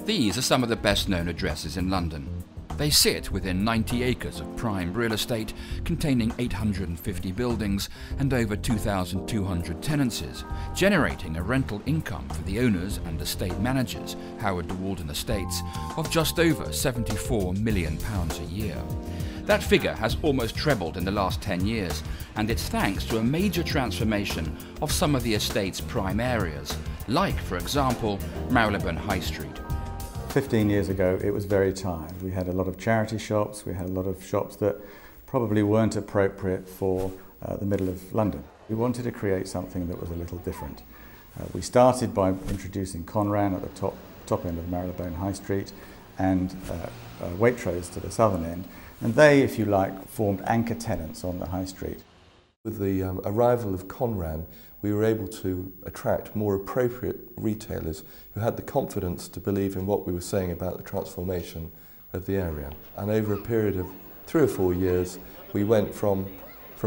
These are some of the best known addresses in London. They sit within 90 acres of prime real estate containing 850 buildings and over 2,200 tenancies, generating a rental income for the owners and estate managers, Howard de Walden Estates, of just over £74 million a year. That figure has almost trebled in the last 10 years, and it's thanks to a major transformation of some of the estate's prime areas, like, for example, Marylebone High Street. 15 years ago it was very tired. We had a lot of charity shops, we had a lot of shops that probably weren't appropriate for the middle of London. We wanted to create something that was a little different. We started by introducing Conran at the top end of Marylebone High Street and Waitrose to the southern end, and they, if you like, formed anchor tenants on the high street. With the arrival of Conran, we were able to attract more appropriate retailers who had the confidence to believe in what we were saying about the transformation of the area. And over a period of 3 or 4 years, we went from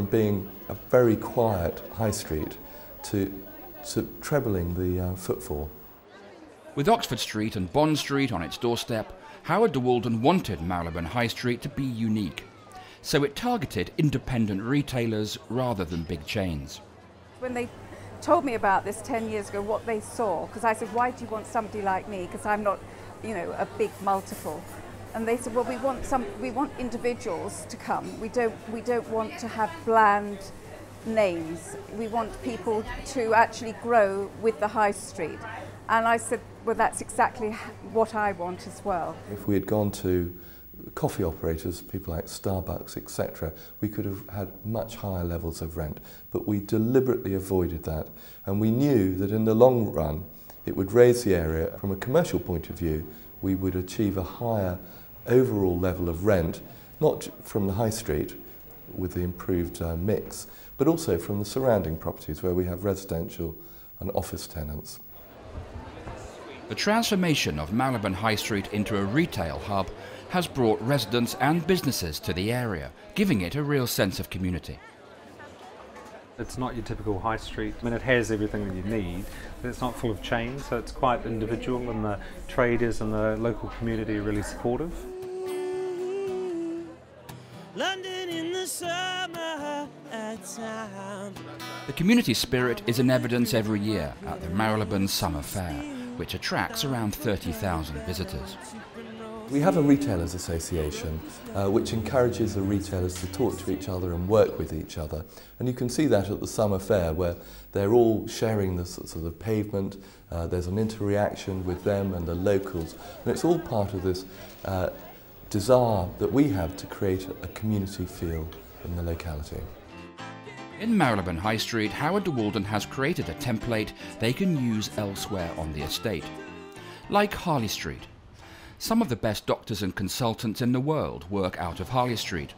being a very quiet high street to trebling the footfall. With Oxford Street and Bond Street on its doorstep, Howard de Walden wanted Marylebone High Street to be unique. So it targeted independent retailers rather than big chains. When they told me about this 10 years ago, what they saw, because I said, why do you want somebody like me? Because I'm not, a big multiple. And they said, well, we want individuals to come. We don't want to have bland names. We want people to actually grow with the high street. And I said, well, that's exactly what I want as well. If we had gone to coffee operators, people like Starbucks, etc., we could have had much higher levels of rent, but we deliberately avoided that, and we knew that in the long run it would raise the area. From a commercial point of view, we would achieve a higher overall level of rent, not from the high street with the improved mix, but also from the surrounding properties where we have residential and office tenants. The transformation of Marylebone High Street into a retail hub has brought residents and businesses to the area, giving it a real sense of community. It's not your typical high street. I mean, it has everything that you need, but it's not full of chains, so it's quite individual, and the traders and the local community are really supportive. London in the summer at time. The community spirit is in evidence every year at the Marylebone Summer Fair, which attracts around 30,000 visitors. We have a retailers association which encourages the retailers to talk to each other and work with each other, and you can see that at the summer fair where they're all sharing the sort of the pavement. There's an interaction with them and the locals, and it's all part of this desire that we have to create a community feel in the locality. In Marylebone High Street, Howard de Walden has created a template they can use elsewhere on the estate. Like Harley Street. Some of the best doctors and consultants in the world work out of Harley Street,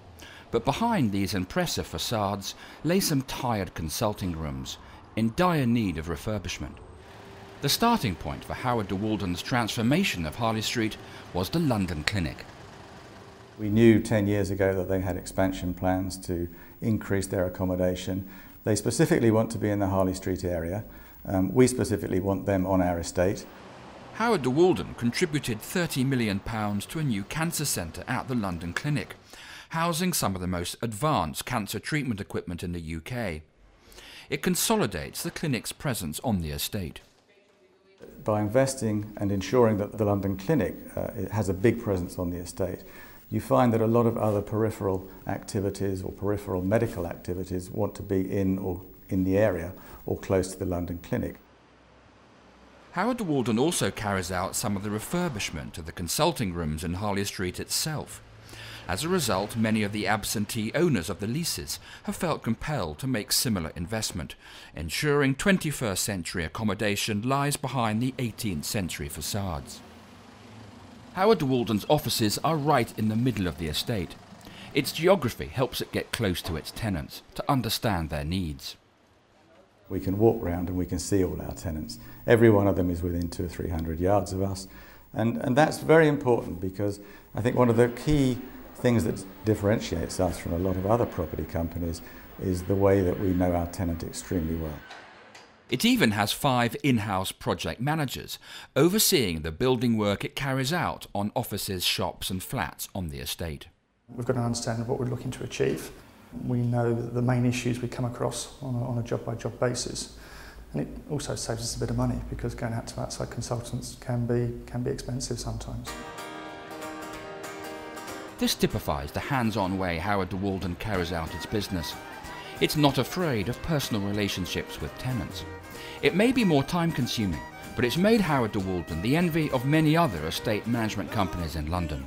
but behind these impressive facades lay some tired consulting rooms in dire need of refurbishment. The starting point for Howard de Walden's transformation of Harley Street was the London Clinic. We knew 10 years ago that they had expansion plans to increase their accommodation. They specifically want to be in the Harley Street area. We specifically want them on our estate. Howard de Walden contributed £30 million to a new cancer centre at the London Clinic, housing some of the most advanced cancer treatment equipment in the UK. It consolidates the clinic's presence on the estate. By investing and ensuring that the London Clinic has a big presence on the estate, you find that a lot of other peripheral activities or peripheral medical activities want to be in the area or close to the London Clinic. Howard de Walden also carries out some of the refurbishment of the consulting rooms in Harley Street itself. As a result, many of the absentee owners of the leases have felt compelled to make similar investment, ensuring 21st century accommodation lies behind the 18th century facades. Howard de Walden's offices are right in the middle of the estate. Its geography helps it get close to its tenants, to understand their needs. We can walk round and we can see all our tenants. Every one of them is within 200 or 300 yards of us. And that's very important, because I think one of the key things that differentiates us from a lot of other property companies is the way that we know our tenant extremely well. It even has 5 in-house project managers, overseeing the building work it carries out on offices, shops and flats on the estate. We've got an understanding of what we're looking to achieve. We know the main issues we come across on a job-by-job basis. And it also saves us a bit of money because going out to outside consultants can be expensive sometimes. This typifies the hands-on way Howard de Walden carries out its business. It's not afraid of personal relationships with tenants. It may be more time-consuming, but it's made Howard de Walden the envy of many other estate management companies in London.